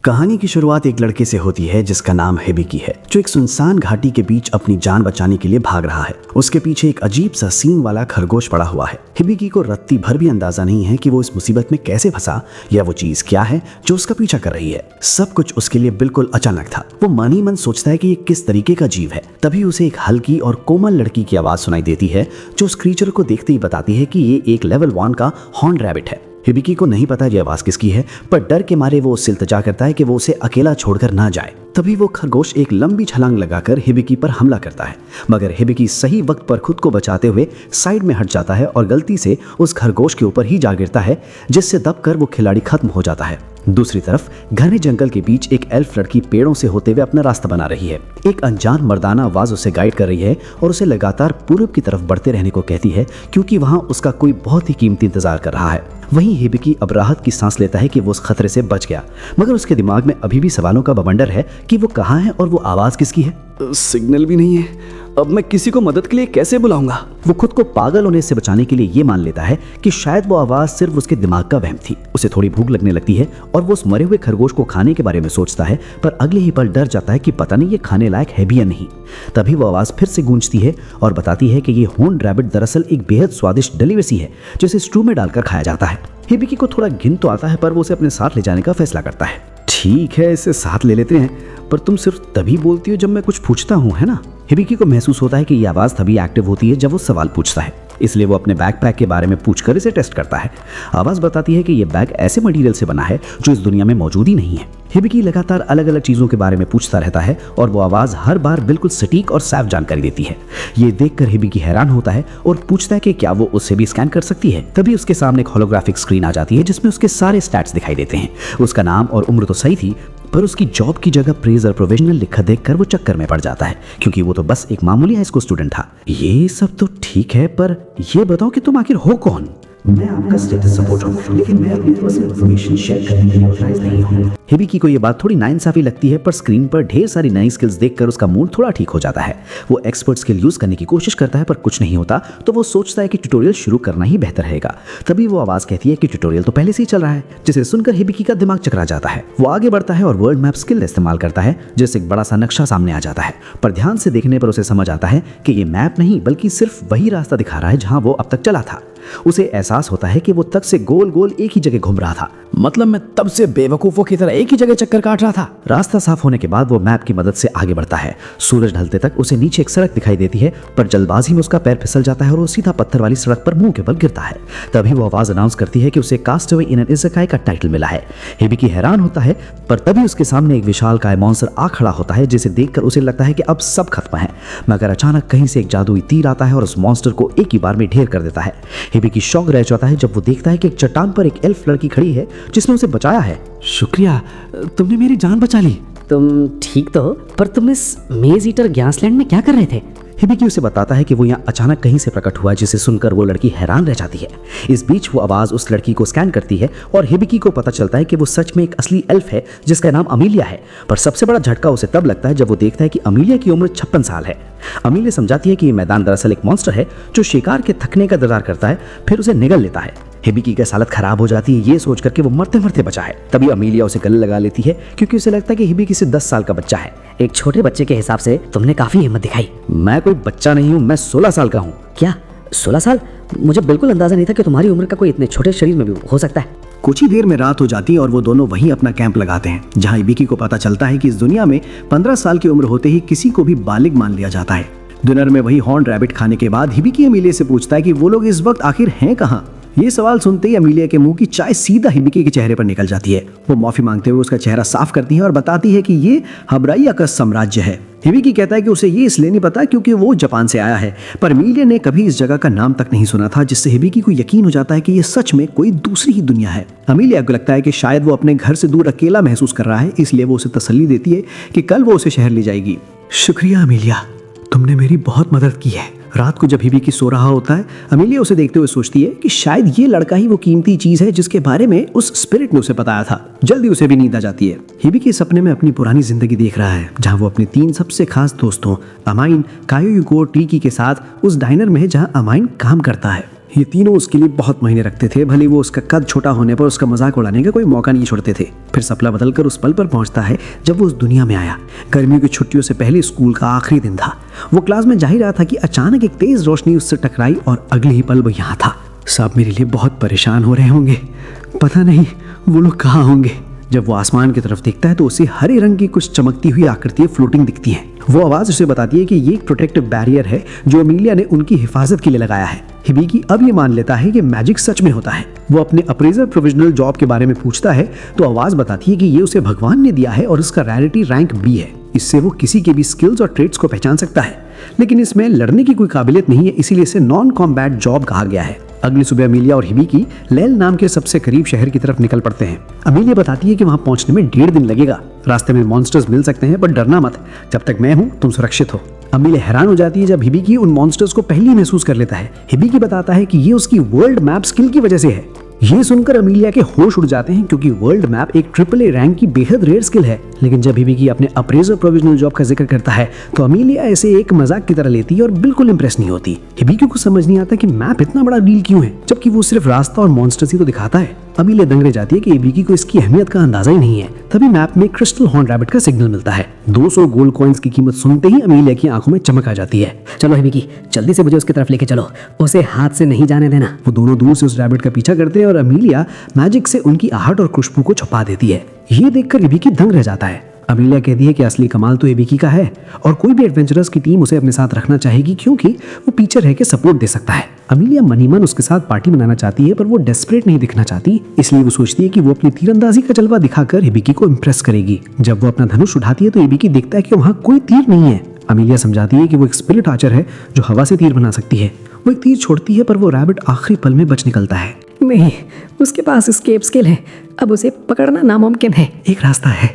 कहानी की शुरुआत एक लड़के से होती है जिसका नाम हिबिकी है, जो एक सुनसान घाटी के बीच अपनी जान बचाने के लिए भाग रहा है। उसके पीछे एक अजीब सा सींग वाला खरगोश पड़ा हुआ है। हिबिकी को रत्ती भर भी अंदाजा नहीं है कि वो इस मुसीबत में कैसे फंसा या वो चीज क्या है जो उसका पीछा कर रही है। सब कुछ उसके लिए बिल्कुल अचानक था। वो मन ही मन सोचता है कि ये किस तरीके का जीव है। तभी उसे एक हल्की और कोमल लड़की की आवाज सुनाई देती है जो उस क्रीचर को देखते ही बताती है कि ये एक लेवल 1 का हॉर्न रैबिट है। हिबिकी को नहीं पता ये आवाज किसकी है, पर डर के मारे वो उससे इल्तिजा करता है कि वो उसे अकेला छोड़कर ना जाए। तभी वो खरगोश एक लंबी छलांग लगाकर हिबिकी पर हमला करता है, मगर हिबिकी सही वक्त पर खुद को बचाते हुए साइड में हट जाता है और गलती से उस खरगोश के ऊपर ही जा गिरता है, जिससे दबकर वो खिलाड़ी खत्म हो जाता है। दूसरी तरफ घने जंगल के बीच एक एल्फ लड़की पेड़ों से होते हुए अपना रास्ता बना रही है। एक अनजान मर्दाना आवाज उसे गाइड कर रही है और उसे लगातार पूरब की तरफ बढ़ते रहने को कहती है, क्योंकि वहां उसका कोई बहुत ही कीमती इंतजार कर रहा है। वहीं हिबिकी अब राहत की सांस लेता है कि वो उस खतरे से बच गया, मगर उसके दिमाग में अभी भी सवालों का बवंडर है कि वो कहाँ है और वो आवाज किसकी है। सिग्नल भी नहीं है, अब मैं किसी को मदद के लिए कैसे बुलाऊंगा। वो खुद को पागल होने से बचाने के लिए ये मान लेता है कि शायद वो आवाज सिर्फ उसके दिमाग का वहम थी। उसे थोड़ी भूख लगने लगती है और वो उस मरे हुए खरगोश को खाने के बारे में सोचता है, पर अगले ही पल डर जाता है कि पता नहीं ये खाने लायक है भी या नहीं। तभी वो आवाज फिर से गूंजती है और बताती है कि ये हॉर्न रैबिट दरअसल एक बेहद स्वादिष्ट डेलीवेसी है जिसे स्ट्रू में डालकर खाया जाता है। हिबिकी को थोड़ा घिन तो आता है, पर वो उसे अपने साथ ले जाने का फैसला करता है। ठीक है, इसे साथ ले लेते हैं, पर तुम सिर्फ तभी बोलती हो जब मैं कुछ पूछता हूँ, है ना। हिबिकी को महसूस होता है कि यह आवाज तभी एक्टिव होती है जब वो सवाल पूछता है, इसलिए वो अपने बैकपैक के बारे में पूछकर इसे टेस्ट करता है। आवाज बताती है कि यह बैग ऐसे मटेरियल से बना है जो इस दुनिया में मौजूद ही नहीं है। हिबिकी लगातार अलग अलग चीजों के बारे में पूछता रहता है और वो आवाज हर बार बिल्कुल सटीक और साफ जानकारी देती है। ये देखकर हिबिकी हैरान होता है और पूछता है कि क्या वो उससे भी स्कैन कर सकती है। तभी उसके सामने एक होलोग्राफिक स्क्रीन आ जाती है जिसमें उसके सारे स्टैट्स दिखाई देते हैं। उसका नाम और उम्र तो सही थी, पर उसकी जॉब की जगह प्रेजर प्रोविजनल लिखा देखकर वो चक्कर में पड़ जाता है, क्योंकि वो तो बस एक मामूली हाई स्कूल स्टूडेंट था। ये सब तो ठीक है, पर ये बताओ कि तुम आखिर हो कौन। मैं आपका स्टेटस सपोर्ट हूं, लेकिन मैं अपनी पर्सनल इंफॉर्मेशन शेयर करने के लिए ऑथराइज नहीं हूं। हिबिकी को ये बात थोड़ी नाइंसाफी लगती है, पर स्क्रीन पर ढेर सारी नई स्किल्स देखकर उसका मूड थोड़ा ठीक हो जाता है। वो एक्सपर्ट स्किल यूज करने की कोशिश करता है, पर कुछ नहीं होता, तो वो सोचता है कि ट्यूटोरियल शुरू करना ही बेहतर रहेगा। तभी वो आवाज कहती है कि ट्यूटोरियल तो पहले से ही चल रहा है, जिसे सुनकर हिबिकी का दिमाग चकरा जाता है। वो आगे बढ़ता है और वर्ल्ड मैप स्किल इस्तेमाल करता है, जिससे एक बड़ा सा नक्शा सामने आ जाता है, पर ध्यान से देखने पर उसे समझ आता है कि ये मैप नहीं बल्कि सिर्फ वही रास्ता दिखा रहा है जहां वो अब तक चला था। उसे एहसास होता है कि वो तब से गोल गोल एक ही जगह घूम रहा था, मतलब मैं तब से बेवकूफों की तरह एक ही जगह चक्कर काट रहा था। रास्ता साफ होने के बाद वो मैप की मदद से आगे बढ़ता है। सूरज ढलते तक उसे नीचे एक सड़क दिखाई देती है, पर जल्दबाजी में उसका पैर फिसल जाता है और वो सीधा पत्थर वाली सड़क पर मुंह के बल गिरता है। तभी वो आवाज अनाउंस करती है कि उसे कास्टअवे इन एन इज़ाकाई का टाइटल मिला है। हिबिकी हैरान होता है, पर तभी उसके सामने एक विशालकाय मॉन्स्टर आ खड़ा होता है, जिसे देखकर उसे लगता है कि अब सब खत्म है, मगर अचानक कहीं से एक जादुई तीर आता है और उस मॉन्स्टर को एक ही बार में ढेर कर देता है। हिबिकी शॉक रह जाता है जब वो देखता है कि एक चट्टान पर एक एल्फ लड़की खड़ी है जिसने उसे बचाया है। शुक्रिया, तुमने मेरी जान बचा ली। तुम ठीक तो हो, पर तुम इस मेज ईटर गैसलैंड में क्या कर रहे थे। हिबिकी उसे बताता है कि वो यहाँ अचानक कहीं से प्रकट हुआ, जिसे सुनकर वो लड़की हैरान रह जाती है। इस बीच वो आवाज उस लड़की को स्कैन करती है और हिबिकी को पता चलता है कि वो सच में एक असली एल्फ है जिसका नाम अमीलिया है। पर सबसे बड़ा झटका उसे तब लगता है जब वो देखता है कि अमीलिया की उम्र 56 साल है। अमीलिया समझाती है कि ये मैदान दरअसल एक मॉन्स्टर है जो शिकार के थकने का इंतजार करता है, फिर उसे निगल लेता है। हिबिकी की हालत खराब हो जाती है ये सोचकर कि वो मरते मरते बचा है। तभी अमीलिया उसे गले लगा लेती है, क्योंकि उसे लगता है कि हिबिकी से 10 साल का बच्चा है। एक छोटे बच्चे के हिसाब से तुमने काफी हिम्मत दिखाई। मैं कोई बच्चा नहीं हूँ, मैं 16 साल का हूँ। क्या 16 साल? मुझे बिल्कुल अंदाजा नहीं था कि तुम्हारी उम्र का कोई इतने छोटे शरीर में भी हो सकता है। कुछ ही देर में रात हो जाती है और वो दोनों वहीं अपना कैंप लगाते हैं, जहाँ हिबिकी को पता चलता है कि इस दुनिया में 15 साल की उम्र होते ही किसी को भी बालिग मान लिया जाता है। डिनर में वही हॉर्न रैबिट खाने के बाद हिबिकी अमीलिया से पूछता है कि वो लोग इस वक्त आखिर हैं कहाँ। ये सवाल सुनते ही अमीलिया के मुंह की चाय सीधा हिबिकी के चेहरे पर निकल जाती है। वो माफी मांगते हुए उसका चेहरा साफ करती है और बताती है कि ये हब्राइया का साम्राज्य है। हिबिकी कहता है कि उसे ये इसलिए नहीं पता क्योंकि वो जापान से आया है, पर अमीलिया ने कभी इस जगह का नाम तक नहीं सुना था, जिससे हिबिकी को यकीन हो जाता है कि ये सच में कोई दूसरी ही दुनिया है। अमीलिया को लगता है कि शायद वो अपने घर से दूर अकेला महसूस कर रहा है, इसलिए वो उसे तसल्ली देती है कि कल वो उसे शहर ले जाएगी। शुक्रिया अमीलिया, तुमने मेरी बहुत मदद की है। रात को जब हिबिकी सो रहा होता है, अमीलिया उसे देखते हुए सोचती है कि शायद ये लड़का ही वो कीमती चीज है जिसके बारे में उस स्पिरिट ने उसे बताया था। जल्दी उसे भी नींद आ जाती है। हिबिकी सपने में अपनी पुरानी जिंदगी देख रहा है, जहां वो अपने 3 सबसे खास दोस्तों अमाइन, कायो युको और टीकी के साथ उस डाइनर में है जहां अमाइन काम करता है। ये तीनों उसके लिए बहुत मायने रखते थे। भले वो उसका कद छोटा होने पर उसका मजाक उड़ाने का कोई मौका नहीं छोड़ते थे। फिर सपना बदलकर उस पल पर पहुंचता है जब वो उस दुनिया में आया। गर्मियों की छुट्टियों से पहले स्कूल का आखिरी दिन था। वो क्लास में जा ही रहा था कि अचानक एक तेज रोशनी उससे टकराई और अगले ही पल वो यहाँ था। सब मेरे लिए बहुत परेशान हो रहे होंगे, पता नहीं वो लोग कहाँ होंगे। जब वो आसमान की तरफ देखता है तो उसे हरे रंग की कुछ चमकती हुई आकृतियां फ्लोटिंग दिखती हैं। वो आवाज उसे बताती है कि ये एक प्रोटेक्टिव बैरियर है जो अमीलिया ने उनकी हिफाजत के लिए लगाया है। हिबिकी अब ये मान लेता है कि मैजिक सच में होता है। वो अपने अप्रेजर प्रोविजनल जॉब के बारे में पूछता है तो आवाज बताती है कि ये उसे भगवान ने दिया है और इसका रैरिटी रैंक बी है। इससे वो किसी के भी स्किल्स और ट्रेड्स को पहचान सकता है, लेकिन इसमें लड़ने की कोई काबिलियत नहीं है, इसीलिए इसे नॉन कॉम्बैट जॉब कहा गया है। अगली सुबह अमीलिया और हिबिकी लेल नाम के सबसे करीब शहर की तरफ निकल पड़ते हैं। अमीलिया बताती है कि वहां पहुंचने में 1.5 दिन लगेगा। रास्ते में मॉन्स्टर्स मिल सकते हैं, पर डरना मत, जब तक मैं हूं तुम सुरक्षित हो। अमीलिया हैरान हो जाती है जब हिबिकी उन मॉन्स्टर्स को पहले ही महसूस कर लेता है। हिबिकी बताता है कि ये उसकी वर्ल्ड मैप स्किल की वजह से है। ये सुनकर अमीलिया के होश उड़ जाते हैं क्योंकि वर्ल्ड मैप एक AAA रैंक की बेहद रेयर स्किल है। लेकिन जब हिबिकी अपने अप्रेजर प्रोविजनल जॉब का जिक्र करता है तो अमीलिया इसे एक मजाक की तरह लेती है और बिल्कुल इंप्रेस नहीं होती। हिबिकी को समझ नहीं आता कि मैप इतना बड़ा डील क्यों है, जबकि वो सिर्फ रास्ता और मॉन्स्टर्स ही तो दिखाता है। अमीलिया दंग रह जाती है कि हिबिकी को इसकी अहमियत का अंदाजा ही नहीं है। तभी मैप में क्रिस्टल हॉर्न रैबिट का सिग्नल मिलता है। 200 गोल्ड कॉइन्स की कीमत सुनते ही अमीलिया की आंखों में चमक आ जाती है। चलो हिबिकी, जल्दी से मुझे उसकी तरफ लेके चलो, उसे हाथ से नहीं जाने देना। वो दोनों दूर से उस रैबिट का पीछा करते हैं और अमीलिया मैजिक से उनकी आहट और खुशबू को छुपा देती है। ये देखकर हिबिकी दंग रह जाता है। अमीलिया कहती है कि असली कमाल तो हिबिकी का है और कोई भी एडवेंचरर्स की टीम उसे अपने साथ रखना चाहेगी क्योंकि वो पीछे रह के सपोर्ट दे सकता है। अमीलिया मनी मन उसके साथ पार्टी मनाना चाहती है, पर वो डेस्परेट नहीं दिखना चाहती, इसलिए वो सोचती है कि वो अपनी तीरंदाजी का जलवा दिखाकर हिबिकी को इम्प्रेस करेगी। जब वो अपना धनुष उठाती है तो हिबिकी देखता है कि वहाँ कोई तीर नहीं है। अमीलिया समझाती है कि वो एक स्पिरिट आर्चर है जो हवा से तीर बना सकती है। वो एक तीर छोड़ती है पर वो रैबिट आखिरी पल में बच निकलता है। नहीं, उसके पास एस्केप स्किल है, अब उसे पकड़ना नामुमकिन है। एक रास्ता है,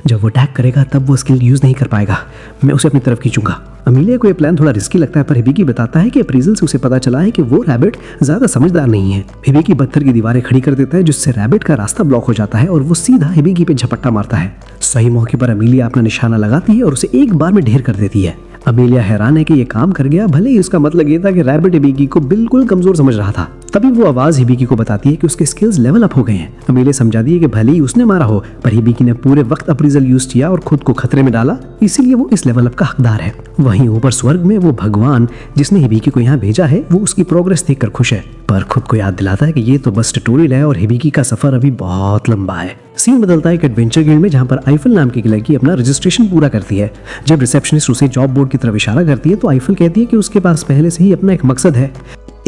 जब वो अटैक करेगा तब वो स्किल यूज नहीं कर पाएगा। मैं उसे अपनी तरफ खींचूंगा। अमीलिया को यह प्लान थोड़ा रिस्की लगता है, पर हिबिकी बताता है कि अप्रेजल से उसे पता चला है कि वो रैबिट ज्यादा समझदार नहीं है। हिबिकी पत्थर की दीवारें खड़ी कर देता है जिससे रैबिट का रास्ता ब्लॉक हो जाता है और वो सीधा हिबिकी पे झपट्टा मारता है। सही मौके पर अमीलिया अपना निशाना लगाती है और उसे एक बार में ढेर कर देती है। अमीलिया हैरान है कि ये काम कर गया, भले ही उसका मतलब ये था कि रैबिट हिबिकी को बिल्कुल कमजोर समझ रहा था। तभी वो आवाज हिबिकी को बताती है कि उसके स्किल्स लेवल अप हो गए हैं। अमीलिया समझाती है कि भले ही उसने मारा हो, पर हिबिकी ने पूरे वक्त अप्रेजल यूज किया और खुद को खतरे में डाला, इसीलिए वो इस लेवल अप का हकदार है। वहीं ऊपर स्वर्ग में वो भगवान जिसने हिबिकी को यहाँ भेजा है वो उसकी प्रोग्रेस देखकर खुश है, पर खुद को याद दिलाता है कि ये तो बस ट्यूटोरियल है और हिबिकी का सफर अभी बहुत लंबा है। सीन बदलता है एक एडवेंचर गिल्ड में जहाँ पर आइफल नाम की एक लड़की अपना रजिस्ट्रेशन पूरा करती है। जब रिसेप्शनिस्ट उसे जॉब बोर्ड की तरफ इशारा करती है तो आइफल कहती है कि उसके पास पहले से ही अपना एक मकसद है।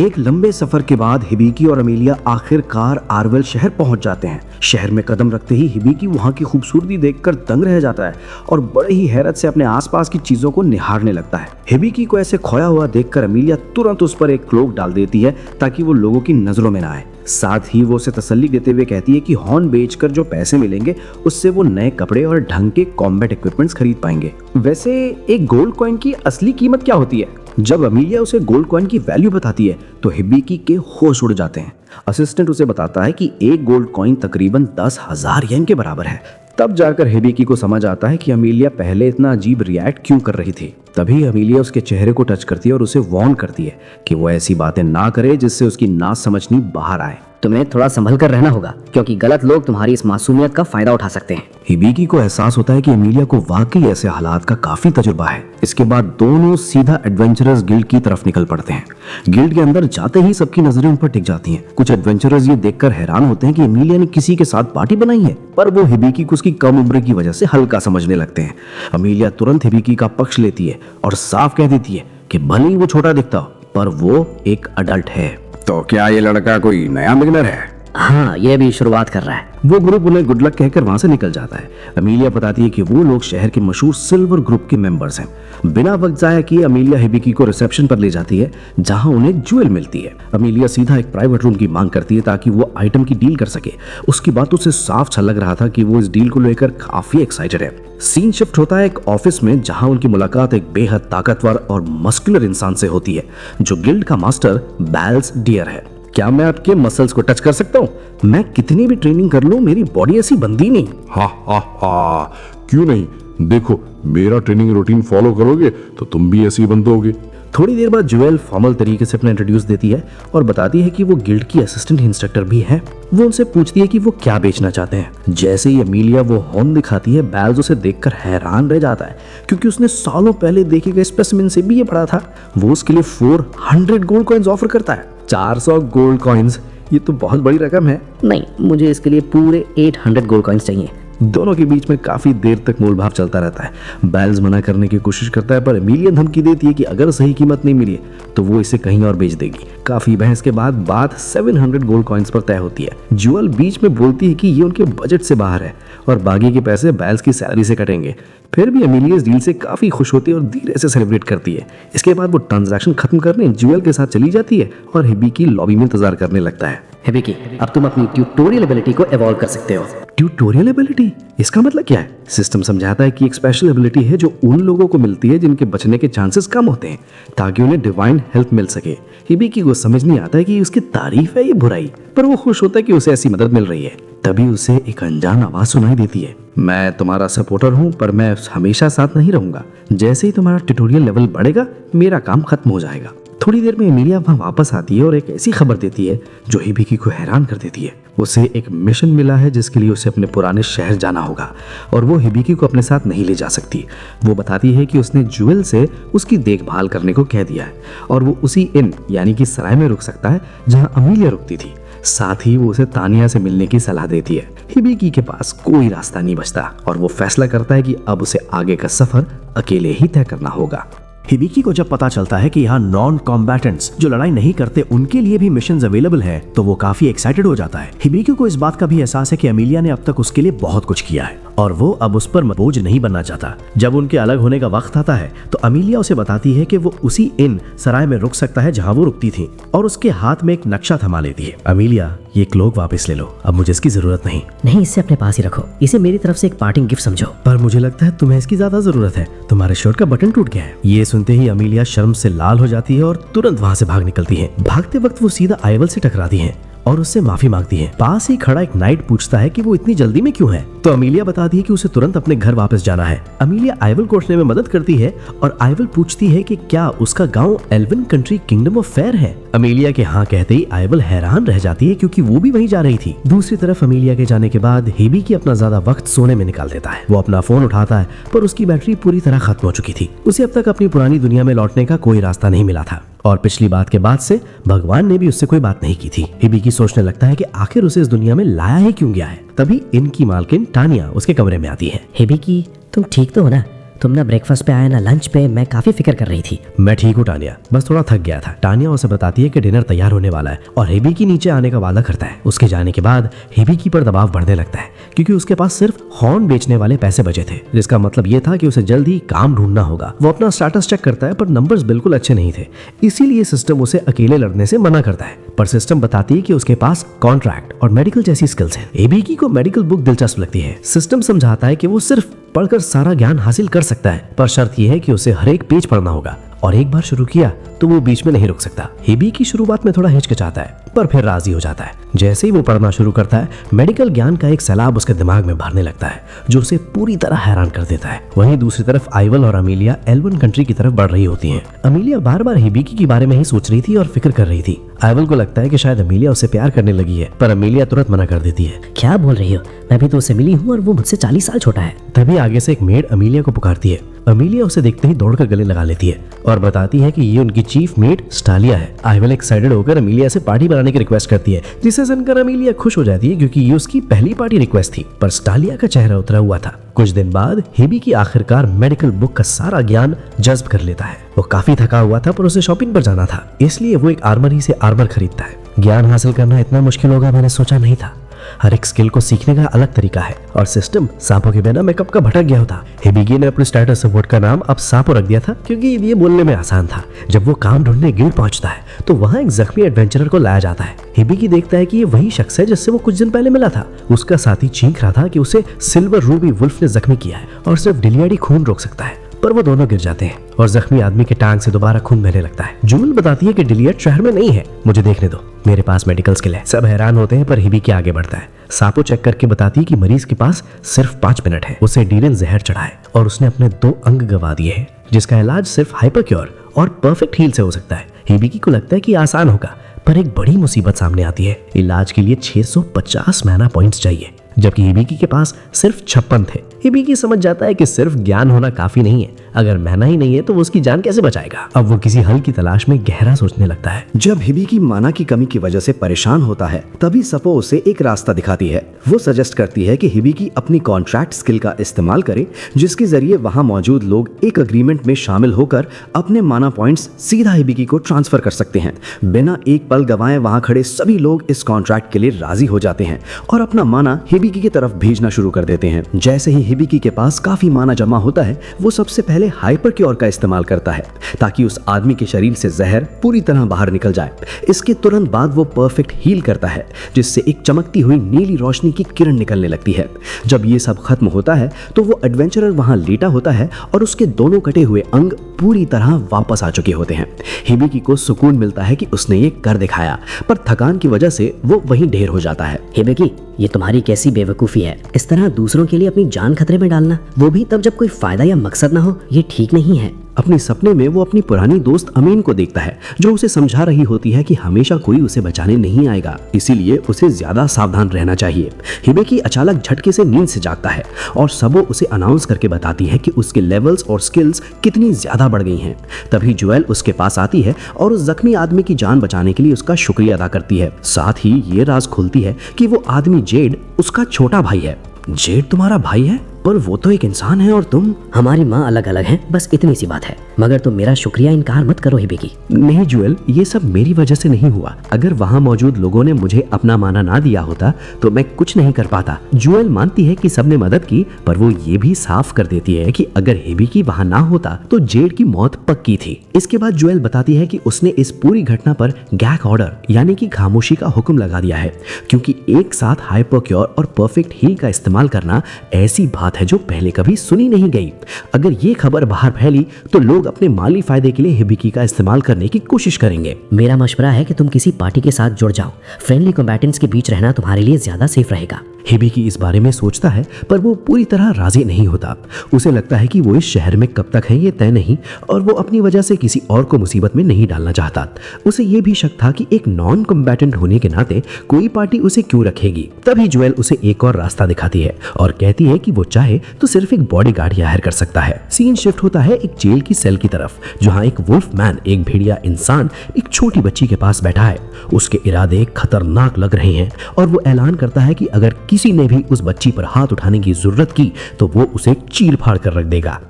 एक लंबे सफर के बाद हिबिकी और अमीलिया आखिरकार आरवेल शहर पहुंच जाते हैं। शहर में कदम रखते ही हिबिकी वहां की खूबसूरती देखकर दंग रह जाता है और बड़े ही हैरत से अपने आसपास की चीजों को निहारने लगता है। हिबिकी को ऐसे खोया हुआ देखकर अमीलिया तुरंत उस पर एक क्लोक डाल देती है ताकि वो लोगों की नजरों में ना आए। साथ ही वो उसे तसल्ली देते हुए कहती है कि हॉर्न बेचकर जो पैसे मिलेंगे उससे वो नए कपड़े और ढंग के कॉम्बैट इक्विपमेंट्स खरीद पाएंगे। वैसे एक गोल्ड कॉइन की असली कीमत क्या होती है? जब अमीलिया उसे गोल्ड कॉइन की वैल्यू बताती है तो हिबिकी के होश उड़ जाते हैं। असिस्टेंट उसे बताता है कि एक गोल्ड कॉइन तकरीबन 10,000 येन के बराबर है। तब जाकर हिबिकी को समझ आता है कि अमीलिया पहले इतना अजीब रिएक्ट क्यों कर रही थी। तभी अमीलिया उसके चेहरे को टच करती है और उसे वार्न करती है कि वो ऐसी बातें ना करे जिससे उसकी ना समझनी बाहर आए। तुम्हें थोड़ा संभल कर रहना होगा क्योंकि गलत लोग तुम्हारी इस मासूमियत का फायदा उठा सकते हैं। हिबिकी को एहसास होता है कि अमीलिया को वाकई ऐसे हालात का काफी तजुर्बा है। इसके बाद दोनों सीधा एडवेंचरर्स गिल्ड की तरफ निकल पड़ते हैं। गिल्ड के अंदर जाते ही सबकी नजरें उन पर टिक जाती हैं। कुछ एडवेंचरर्स ये देखकर हैरान होते हैं कि अमीलिया ने किसी के साथ पार्टी बनाई है, पर वो हिबिकी को उसकी कम उम्र की वजह से हल्का समझने लगते हैं। अमीलिया तुरंत हिबिकी का पक्ष लेती है और साफ कह देती है कि भले ही वो छोटा दिखता हो पर वो एक अडल्ट है। तो क्या ये लड़का कोई नया बिगनर है? हाँ, ये भी शुरुआत कर रहा है। वो ग्रुप उन्हें गुड लक कहकर वहां से निकल जाता है। अमीलिया बताती है कि वो लोग शहर के मशहूर सिल्वर ग्रुप के मेंबर्स हैं। बिना वक्त जाया किए अमीलिया हिबिकी को रिसेप्शन पर ले जाती है जहां उन्हें ज्वेल मिलती है। अमीलिया सीधा एक प्राइवेट रूम की मांग करती है ताकि वो आइटम की डील कर सके। उसकी बातों से साफ छल लग रहा था कि वो इस डील को लेकर काफी एक्साइटेड है। सीन शिफ्ट होता है एक ऑफिस में जहां उनकी मुलाकात एक बेहद ताकतवर और मस्कुलर इंसान से होती है जो गिल्ड का मास्टर बैल्स डियर है। क्या मैं आपके मसल्स को टच कर सकता हूँ? मैं कितनी भी ट्रेनिंग कर लूं मेरी बॉडी ऐसी बनती नहीं। हा हा हा, क्यों नहीं? देखो, मेरा ट्रेनिंग रूटीन फॉलो करोगे तो तुम भी ऐसे ही बनते होगे। थोड़ी देर बाद जुएल फॉर्मल तरीके से अपना इंट्रोड्यूस देती है और बताती है कि वो गिल्ड की असिस्टेंट इंस्ट्रक्टर भी है। वो उनसे पूछती है कि वो क्या बेचना चाहते हैं। जैसे ही अमीलिया वो हॉर्न दिखाती है, बैल्स उसे देखकर हैरान रह जाता है, क्योंकि उसने सालों पहले देखे गए स्पेसिमेन से भी ये पढ़ा था। वो उसके लिए 400 गोल्ड कॉइन्स ऑफर करता है। 400 गोल्ड कॉइन्स, ये तो बहुत बड़ी रकम है। नहीं, मुझे इसके लिए पूरे 800 गोल्ड कॉइन्स चाहिए। दोनों के बीच में काफी देर तक मोलभाव चलता रहता है। बैल्स मना करने की कोशिश करता है, पर एमिलिया धमकी देती है कि अगर सही कीमत नहीं मिली तो वो इसे कहीं और बेच देगी। काफी बहस के बाद बात 700 गोल्ड कॉइन्स पर तय होती है। जुएल बीच में बोलती है कि ये उनके बजट से बाहर है और बाकी के पैसे बैल्स की सैलरी से कटेंगे। फिर भी एमिलिया इस डील से काफी खुश होती है और धीरे से सेलिब्रेट करती है। इसके बाद वो ट्रांजैक्शन खत्म करने जुएल के साथ चली जाती है और हिबी की लॉबी में इंतजार करने लगता है। हिबिकी, अब तुम अपनी ट्यूटोरियल एबिलिटी को इवॉल्व कर सकते हो। ट्यूटोरियल एबिलिटी, इसका मतलब क्या है? सिस्टम समझाता है कि एक स्पेशल एबिलिटी है जो उन लोगों को मिलती है जिनके बचने के चांसेस कम होते हैं, ताकि उन्हें डिवाइन हेल्प मिल सके। हिबिकी को समझ नहीं आता है कि उसकी तारीफ है ये बुराई, पर वो खुश होता है कि उसे ऐसी मदद मिल रही है। तभी उसे एक अनजान आवाज सुनाई देती है, मैं तुम्हारा सपोर्टर हूँ, पर मैं हमेशा साथ नहीं रहूंगा। जैसे ही तुम्हारा ट्यूटोरियल लेवल बढ़ेगा, मेरा काम खत्म हो जाएगा। थोड़ी देर में एमिलिया वहाँ वापस आती है और एक ऐसी खबर देती है जो हिबिकी को हैरान कर देती है। उसे एक मिशन मिला है जिसके लिए उसे अपने पुराने शहर जाना होगा और वो हिबिकी को अपने साथ नहीं ले जा सकती। वो बताती है कि उसने जुएल से उसकी देखभाल करने को कह दिया है और वो उसी इन यानी कि सराय में रुक सकता है जहाँ अमीलिया रुकती थी। साथ ही वो उसे तानिया से मिलने की सलाह देती है। हिबिकी के पास कोई रास्ता नहीं बचता और वो फैसला करता है कि अब उसे आगे का सफर अकेले ही तय करना होगा। हिबिकी को जब पता चलता है कि यहाँ नॉन कॉम्बैटेंट्स जो लड़ाई नहीं करते उनके लिए भी मिशंस अवेलेबल हैं, तो वो काफी एक्साइटेड हो जाता है। हिबिकी को इस बात का भी एहसास है कि अमीलिया ने अब तक उसके लिए बहुत कुछ किया है और वो अब उस पर बोझ नहीं बनना चाहता। जब उनके अलग होने का वक्त आता है तो अमीलिया उसे बताती है कि वो उसी इन सराय में रुक सकता है जहाँ वो रुकती थी और उसके हाथ में एक नक्शा थमा लेती है। अमीलिया, ये क्लोक वापस ले लो, अब मुझे इसकी जरूरत नहीं। नहीं, इसे अपने पास ही रखो। इसे मेरी तरफ से एक पार्टिंग गिफ्ट समझो। पर मुझे लगता है तुम्हें इसकी ज्यादा जरूरत है। तुम्हारे शर्ट का बटन टूट गया है। ये सुनते ही अमीलिया शर्म से लाल हो जाती है और तुरंत वहाँ से भाग निकलती है। भागते वक्त वो सीधा आइवल से टकराती है और उससे माफी मांगती है। पास ही खड़ा एक नाइट पूछता है कि वो इतनी जल्दी में क्यों है, तो अमीलिया बताती है कि उसे तुरंत अपने घर वापस जाना है। अमीलिया आइवल को उठने में मदद करती है और आइवल पूछती है कि क्या उसका गांव L1 country kingdom of fair है। अमीलिया के हाँ कहते ही आइवल हैरान रह जाती है क्योंकि वो भी वहीं जा रही थी। दूसरी तरफ अमीलिया के जाने के बाद हिबिकी अपना ज्यादा वक्त सोने में निकाल देता है। वो अपना फोन उठाता है पर उसकी बैटरी पूरी तरह खत्म हो चुकी थी। उसे अब तक अपनी पुरानी दुनिया में लौटने का कोई रास्ता नहीं मिला था और पिछली बात के बाद से भगवान ने भी उससे कोई बात नहीं की थी। हिबिकी सोचने लगता है कि आखिर उसे इस दुनिया में लाया ही क्यों गया है। तभी इनकी मालकिन टानिया उसके कमरे में आती है। हिबिकी, तुम ठीक तो हो ना? तुम ना ब्रेकफास्ट पे आए ना लंच पे, मैं काफी फिक्र कर रही थी। मैं ठीक हूँ टानिया, बस थोड़ा थक गया था। टानिया उसे बताती है कि डिनर तैयार होने वाला है और हिबिकी नीचे आने का वादा करता है। उसके जाने के बाद हिबिकी पर दबाव बढ़ने लगता है क्योंकि उसके पास सिर्फ हॉर्न बेचने वाले पैसे बचे थे, जिसका मतलब ये था कि उसे जल्द ही काम ढूंढना होगा। वो अपना स्टेटस चेक करता है पर नंबर्स बिल्कुल अच्छे नहीं थे, इसीलिए सिस्टम उसे अकेले लड़ने से मना करता है। पर सिस्टम बताती है कि उसके पास कॉन्ट्रैक्ट और मेडिकल जैसी स्किल्स हैं। हिबिकी को मेडिकल बुक दिलचस्प लगती है। सिस्टम समझाता है कि वो सिर्फ पढ़कर सारा ज्ञान हासिल कर सकता है, पर शर्त यह है कि उसे हर एक पेज पढ़ना होगा और एक बार शुरू किया तो वो बीच में नहीं रुक सकता। हिबिकी शुरुआत में थोड़ा हिचकिचाता है पर फिर राजी हो जाता है। जैसे ही वो पढ़ना शुरू करता है, मेडिकल ज्ञान का एक सैलाब उसके दिमाग में भरने लगता है जो उसे पूरी तरह हैरान कर देता है। वहीं दूसरी तरफ आइवल और अमीलिया एल्वन कंट्री की तरफ बढ़ रही होती हैं। अमीलिया बार बार हिबिकी के बारे में ही सोच रही थी और फिक्र कर रही थी। आइवल को लगता है कि शायद अमीलिया उससे प्यार करने लगी है, पर अमीलिया तुरंत मना कर देती है। क्या बोल रही हो? मैं भी तो उससे मिली हूँ और वो मुझसे 40 साल छोटा है। तभी आगे से एक मेड अमीलिया को पुकारती है। अमीलिया उसे देखते ही दौड़कर गले लगा लेती है और बताती है कि ये उनकी चीफ मेड स्टालिया है। आइवल एक्साइटेड होकर अमीलिया से पार्टी बनाने की रिक्वेस्ट करती है, जिसे सुनकर अमीलिया खुश हो जाती है क्योंकि ये उसकी पहली पार्टी रिक्वेस्ट थी। पर स्टालिया का चेहरा उतरा हुआ था। कुछ दिन बाद हिबिकी आखिरकार मेडिकल बुक का सारा ज्ञान जज्ब कर लेता है। वो काफी थका हुआ था पर उसे शॉपिंग पर जाना था, इसलिए वो एक आर्मरी से आर्मर खरीदता है। ज्ञान हासिल करना इतना मुश्किल होगा मैंने सोचा नहीं था। हर एक स्किल को सीखने का अलग तरीका है और सिस्टम सांपों के बिना मेकअप का भटक गया होता। हिबिकी ने अपने स्टेटस सपोर्ट का नाम अब सांपो रख दिया था क्योंकि ये बोलने में आसान था। जब वो काम ढूंढने गिल्ड पहुंचता है तो वहाँ एक जख्मी एडवेंचरर को लाया जाता है। हिबिकी देखता है कि ये वही शख्स है जिससे वो कुछ दिन पहले मिला था। उसका साथी चीख रहा था कि उसे सिल्वर रूबी वुल्फ ने जख्मी किया है और सिर्फ डिलियाडी खून रोक सकता है, पर वो दोनों गिर जाते हैं और जख्मी आदमी के टांग से दोबारा खून बहने लगता है। जुमल बताती है कि डिलियट शहर में नहीं है, मुझे देखने दो, मेरे पास मेडिकल स्किल है। सब हैरान होते हैं पर हिबिकी आगे बढ़ता है। सांपो चेक करके बताती है कि मरीज के पास सिर्फ 5 मिनट है। उसे डीरेन जहर चढ़ा है और उसने अपने 2 अंग गंवा दिए हैं, जिसका इलाज सिर्फ हाइपरक्योर और परफेक्ट हील से हो सकता है। हिबिकी को लगता है कि आसान होगा, पर एक बड़ी मुसीबत सामने आती है। इलाज के लिए 650 मैना पॉइंट्स चाहिए, जबकि हिबिकी के पास सिर्फ 56 थे। हिबिकी समझ जाता है कि सिर्फ ज्ञान होना काफी नहीं है, अगर मैना ही नहीं है तो वो उसकी जान कैसे बचाएगा। अब वो किसी हल की तलाश में गहरा सोचने लगता है। जब हिबिकी माना की कमी की वजह से परेशान होता है, तभी सपो उसे एक रास्ता दिखाती है। वो सजेस्ट करती है कि हिबिकी अपनी कॉन्ट्रैक्ट स्किल का इस्तेमाल करे, जिसके जरिए वहां मौजूद लोग एक अग्रीमेंट में शामिल होकर अपने माना पॉइंट्स सीधा हिबिकी को ट्रांसफर कर सकते हैं। बिना एक पल गवाए वहां खड़े सभी लोग इस कॉन्ट्रैक्ट के लिए राजी हो जाते हैं और अपना माना हिबिकी की तरफ भेजना शुरू कर देते हैं। जैसे ही हिबिकी के पास काफी माना जमा होता है, वो सबसे पहले हाइपर क्योर का इस्तेमाल करता है ताकि उस आदमी के शरीर से जहर पूरी तरह बाहर निकल जाए। इसके तुरंत बाद वो परफेक्ट हील करता है, जिससे एक चमकती हुई नीली रोशनी की किरण निकलने लगती है। जब ये सब खत्म होता है तो वो एडवेंचरर वहां लेटा होता है और उसके दोनों कटे हुए अंग पूरी तरह वापस आ चुके होते हैं। हिबिकी को सुकून मिलता है कि उसने ये कर दिखाया, पर थकान की वजह से वो वहीं ढेर हो जाता है। हिबिकी, ये तुम्हारी कैसी बेवकूफ़ी है। इस तरह दूसरों के लिए अपनी जान खतरे में डालना, वो भी तब जब कोई फायदा या मकसद ना हो, ये ठीक नहीं है। अपने सपने में वो अपनी पुरानी दोस्त अमीन को देखता है, जो उसे समझा रही होती है कि हमेशा कोई उसे बचाने नहीं आएगा, इसीलिए उसे ज्यादा सावधान रहना चाहिए। हिबिकी अचानक झटके से नींद से जागता है और सबो उसे अनाउंस करके बताती है कि उसके लेवल्स और स्किल्स कितनी ज्यादा बढ़ गई हैं। तभी जोएल उसके पास आती है और उस जख्मी आदमी की जान बचाने के लिए उसका शुक्रिया अदा करती है। साथ ही ये राज खुलती है कि वो आदमी जेड उसका छोटा भाई है। जेड तुम्हारा भाई है? पर वो तो एक इंसान है और तुम। हमारी माँ अलग अलग हैं, बस इतनी सी बात है। मगर तुम मेरा शुक्रिया इनकार मत करो हिबिकी। नहीं जुएल, ये सब मेरी वजह से नहीं हुआ। अगर वहाँ मौजूद लोगों ने मुझे अपना माना ना दिया होता तो मैं कुछ नहीं कर पाता। जुएल मानती है कि सबने मदद की, पर वो ये भी साफ कर देती है कि अगर हिबिकी वहाँ ना होता तो जेड की मौत पक्की थी। इसके बाद जुएल बताती है कि उसने इस पूरी घटना पर गैग ऑर्डर यानी कि खामोशी का हुक्म लगा दिया है, क्योंकि एक साथ हाइपर क्योर और परफेक्ट हील का इस्तेमाल करना ऐसी बात है जो पहले कभी सुनी नहीं गई। अगर ये खबर बाहर फैली तो लोग अपने माली फायदे के लिए हिबिकी का इस्तेमाल करने की कोशिश करेंगे। मेरा मशवरा है कि तुम किसी पार्टी के साथ जुड़ जाओ। फ्रेंडली कॉम्बैटेंट्स के बीच रहना तुम्हारे लिए ज्यादा सेफ रहेगा। हिबिकी इस बारे में सोचता है, पर वो पूरी तरह राजी नहीं होता। उसे लगता है कि वो इस शहर में कब तक है ये तय नहीं, और वो अपनी वजह से किसी और को मुसीबत में नहीं डालना चाहता। उसे ये भी शक था कि एक नॉन कॉम्बैटेंट होने के नाते कोई पार्टी उसे क्यों रखेगी। तभी जोएल उसे एक और रास्ता दिखाती है और कहती है कि वो चाहे तो सिर्फ एक बॉडीगार्ड हायर कर सकता है। सीन शिफ्ट होता है एक जेल की सेल की तरफ, जहाँ एक वुल्फ मैन, एक भेड़िया इंसान, एक छोटी बच्ची के पास बैठा है। उसके इरादे खतरनाक लग रहे हैं और वो ऐलान करता है कि अगर किसी ने भी उस बच्ची पर हाथ उठाने की जरूरत की तो वो उसे चीर फाड़ कर रख देगा।